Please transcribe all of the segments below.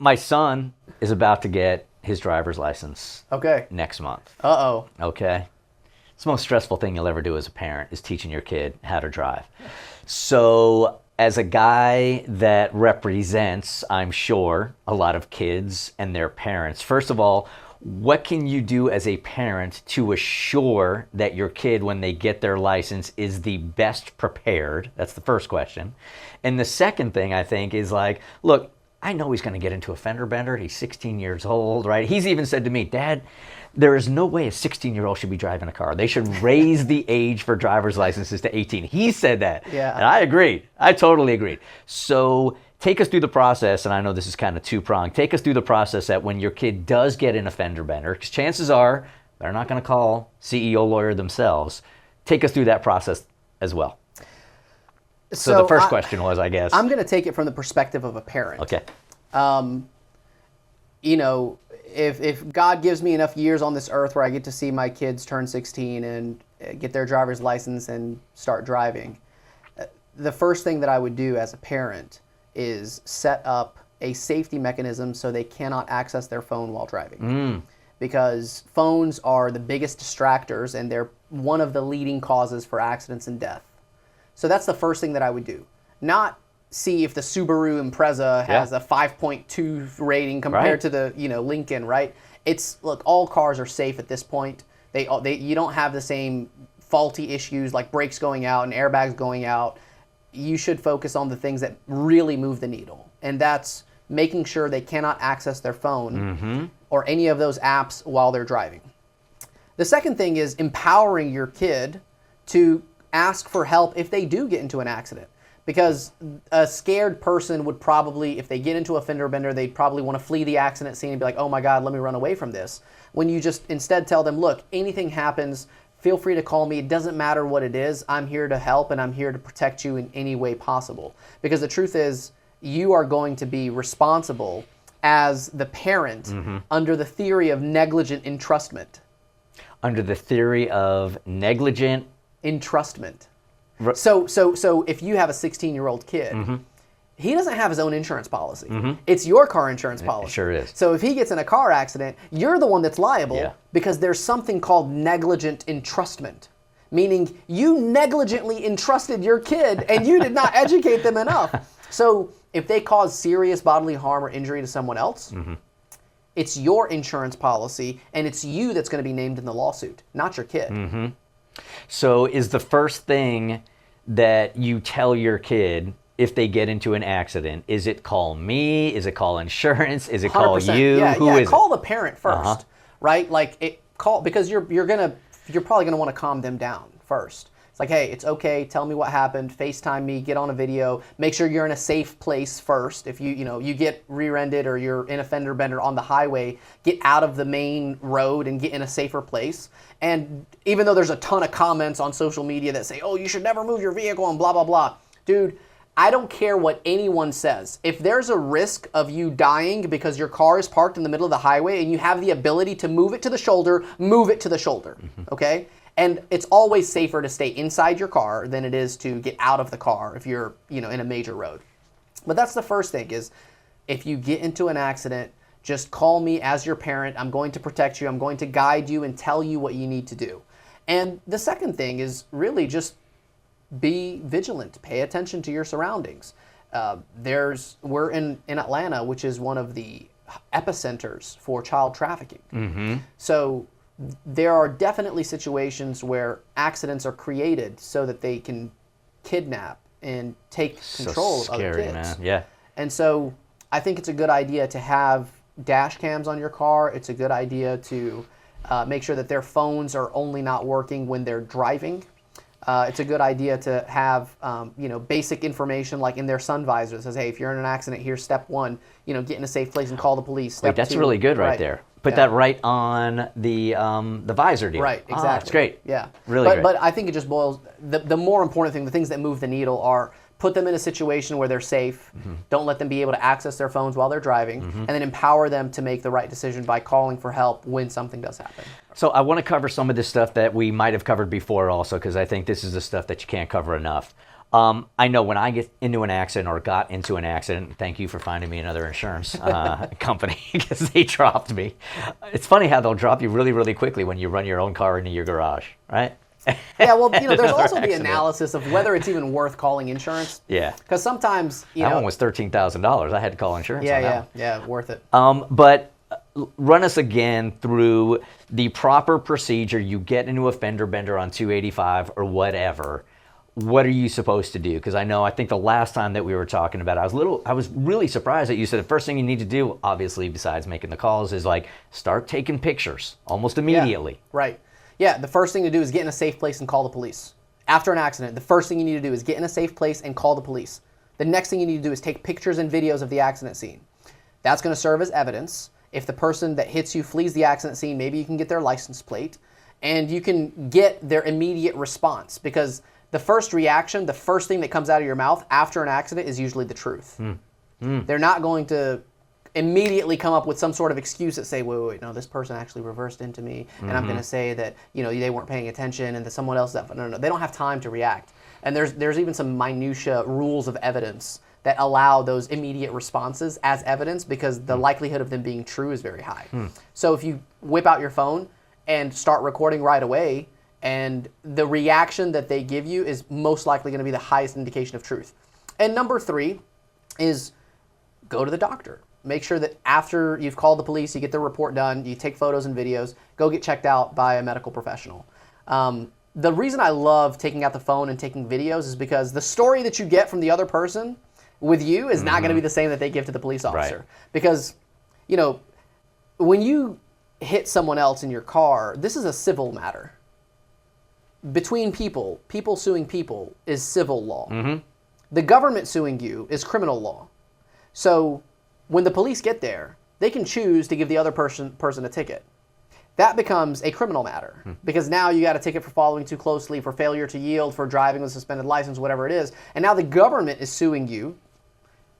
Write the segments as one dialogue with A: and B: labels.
A: my son is about to get his driver's license
B: Okay.
A: next month.
B: Uh-oh.
A: Okay? It's the most stressful thing you'll ever do as a parent is teaching your kid how to drive. So as a guy that represents, I'm sure, a lot of kids and their parents, first of all, what can you do as a parent to assure that your kid, when they get their license, is the best prepared? That's the first question. And the second thing, I think, is like, look, I know he's going to get into a fender bender. He's 16 years old, right? He's even said to me, Dad, there is no way a 16-year-old should be driving a car. They should raise the age for driver's licenses to 18. He said that.
B: Yeah.
A: And I agreed. I totally agreed. So take us through the process, and I know this is kind of two-pronged. Take us through the process that when your kid does get in a fender bender, because chances are they're not going to call CEO lawyer themselves. Take us through that process as well. So the first question was, I guess.
B: I'm going to take it from the perspective of a parent.
A: Okay.
B: You know, if God gives me enough years on this earth where I get to see my kids turn 16 and get their driver's license and start driving, the first thing that I would do as a parent is set up a safety mechanism so they cannot access their phone while driving. Because phones are the biggest distractors and they're one of the leading causes for accidents and death. So that's the first thing that I would do. Not see if the Subaru Impreza has a 5.2 rating compared to the, you know, Lincoln, right? It's, look, all cars are safe at this point. You don't have the same faulty issues like brakes going out and airbags going out. You should focus on the things that really move the needle. And that's making sure they cannot access their phone or any of those apps while they're driving. The second thing is empowering your kid to ask for help if they do get into an accident. Because a scared person would probably, if they get into a fender bender, they'd probably want to flee the accident scene and be like, oh my God, let me run away from this. When you just instead tell them, look, anything happens, feel free to call me. It doesn't matter what it is. I'm here to help and I'm here to protect you in any way possible. Because the truth is, you are going to be responsible as the parent under the theory of negligent entrustment.
A: Under the theory of negligent
B: entrustment. So if you have a 16-year-old kid, he doesn't have his own insurance policy. It's your car insurance policy.
A: It sure is.
B: So if he gets in a car accident, you're the one that's liable because there's something called negligent entrustment, meaning you negligently entrusted your kid and you did not educate them enough. So if they cause serious bodily harm or injury to someone else, it's your insurance policy and it's you that's going to be named in the lawsuit, not your kid.
A: So is the first thing that you tell your kid if they get into an accident, is it call me? Is it call insurance? Is it call
B: 100%.
A: you? Who is
B: call
A: it?
B: the parent first, right? Like because you're probably gonna want to calm them down first. It's like, hey, it's okay. Tell me what happened. FaceTime me. Get on a video. Make sure you're in a safe place first. If you get rear-ended or you're in a fender bender on the highway, get out of the main road and get in a safer place. And even though there's a ton of comments on social media that say, oh, you should never move your vehicle and blah, blah, blah. Dude, I don't care what anyone says. If there's a risk of you dying because your car is parked in the middle of the highway and you have the ability to move it to the shoulder, move it to the shoulder, okay? And it's always safer to stay inside your car than it is to get out of the car if you're, in a major road. But that's the first thing is if you get into an accident, just call me as your parent. I'm going to protect you. I'm going to guide you and tell you what you need to do. And the second thing is really just be vigilant. Pay attention to your surroundings. We're in Atlanta, which is one of the epicenters for child trafficking. So there are definitely situations where accidents are created so that they can kidnap and take control of other kids.
A: Man. Yeah.
B: And so I think it's a good idea to have dash cams on your car. It's a good idea to make sure that their phones are only not working when they're driving. It's a good idea to have basic information like in their sun visor that says, hey, if you're in an accident, here's step one, get in a safe place and call the police. Step
A: that's
B: two,
A: really good right there. Put that right on the visor deal.
B: Right, exactly.
A: That's great.
B: Yeah.
A: Really great.
B: But I think it just boils, the more important thing, the things that move the needle are put them in a situation where they're safe, don't let them be able to access their phones while they're driving, and then empower them to make the right decision by calling for help when something does happen.
A: So I want to cover some of this stuff that we might have covered before also, because I think this is the stuff that you can't cover enough. I know when I get into an accident or got into an accident, thank you for finding me another insurance company because they dropped me. It's funny how they'll drop you really, really quickly when you run your own car into your garage, right?
B: Yeah, well, there's also the
A: accident.
B: analysis of whether it's even worth calling insurance.
A: Yeah.
B: Because sometimes,
A: That one was $13,000. I had to call insurance on that one.
B: yeah, worth it.
A: But run us again through the proper procedure. You get into a fender bender on 285 or whatever. What are you supposed to do? Because I think the last time that we were talking about it, I was really surprised that you said the first thing you need to do, obviously, besides making the calls, is like start taking pictures almost immediately.
B: Yeah, right. Yeah, the first thing to do is get in a safe place and call the police. After an accident, the first thing you need to do is get in a safe place and call the police. The next thing you need to do is take pictures and videos of the accident scene. That's going to serve as evidence. If the person that hits you flees the accident scene, maybe you can get their license plate and you can get their immediate response, because the first reaction, the first thing that comes out of your mouth after an accident is usually the truth. They're not going to immediately come up with some sort of excuse that say, wait, no, this person actually reversed into me, and I'm going to say that, they weren't paying attention and that someone else, no, they don't have time to react. And there's even some minutia rules of evidence that allow those immediate responses as evidence, because the likelihood of them being true is very high. So if you whip out your phone and start recording right away, and the reaction that they give you is most likely going to be the highest indication of truth. And number 3 is go to the doctor. Make sure that after you've called the police, you get the report done, you take photos and videos, go get checked out by a medical professional. The reason I love taking out the phone and taking videos is because the story that you get from the other person with you is not going to be the same that they give to the police officer.
A: Right.
B: Because, when you hit someone else in your car, this is a civil matter. Between people suing people is civil law. The government suing you is criminal law. So when the police get there, they can choose to give the other person a ticket. That becomes a criminal matter, because now you got a ticket for following too closely, for failure to yield, for driving with a suspended license, whatever it is. And now the government is suing you,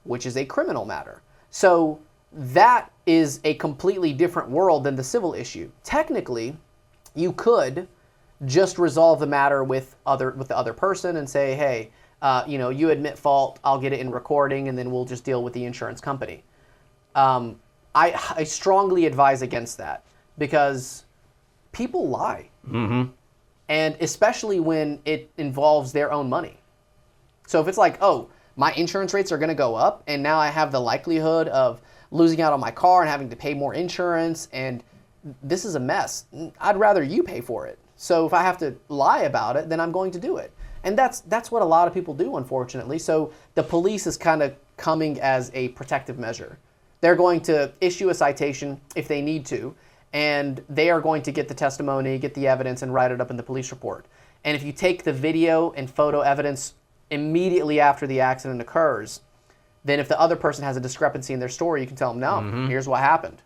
B: which is a criminal matter. So that is a completely different world than the civil issue. Technically, you could just resolve the matter with the other person and say, hey, you admit fault, I'll get it in recording, and then we'll just deal with the insurance company. I strongly advise against that, because people lie. And especially when it involves their own money. So if it's like, oh, my insurance rates are going to go up, and now I have the likelihood of losing out on my car and having to pay more insurance, and this is a mess. I'd rather you pay for it. So if I have to lie about it, then I'm going to do it. And that's what a lot of people do, unfortunately. So the police is kind of coming as a protective measure. They're going to issue a citation if they need to, and they are going to get the testimony, get the evidence, and write it up in the police report. And if you take the video and photo evidence immediately after the accident occurs, then if the other person has a discrepancy in their story, you can tell them, no, here's what happened.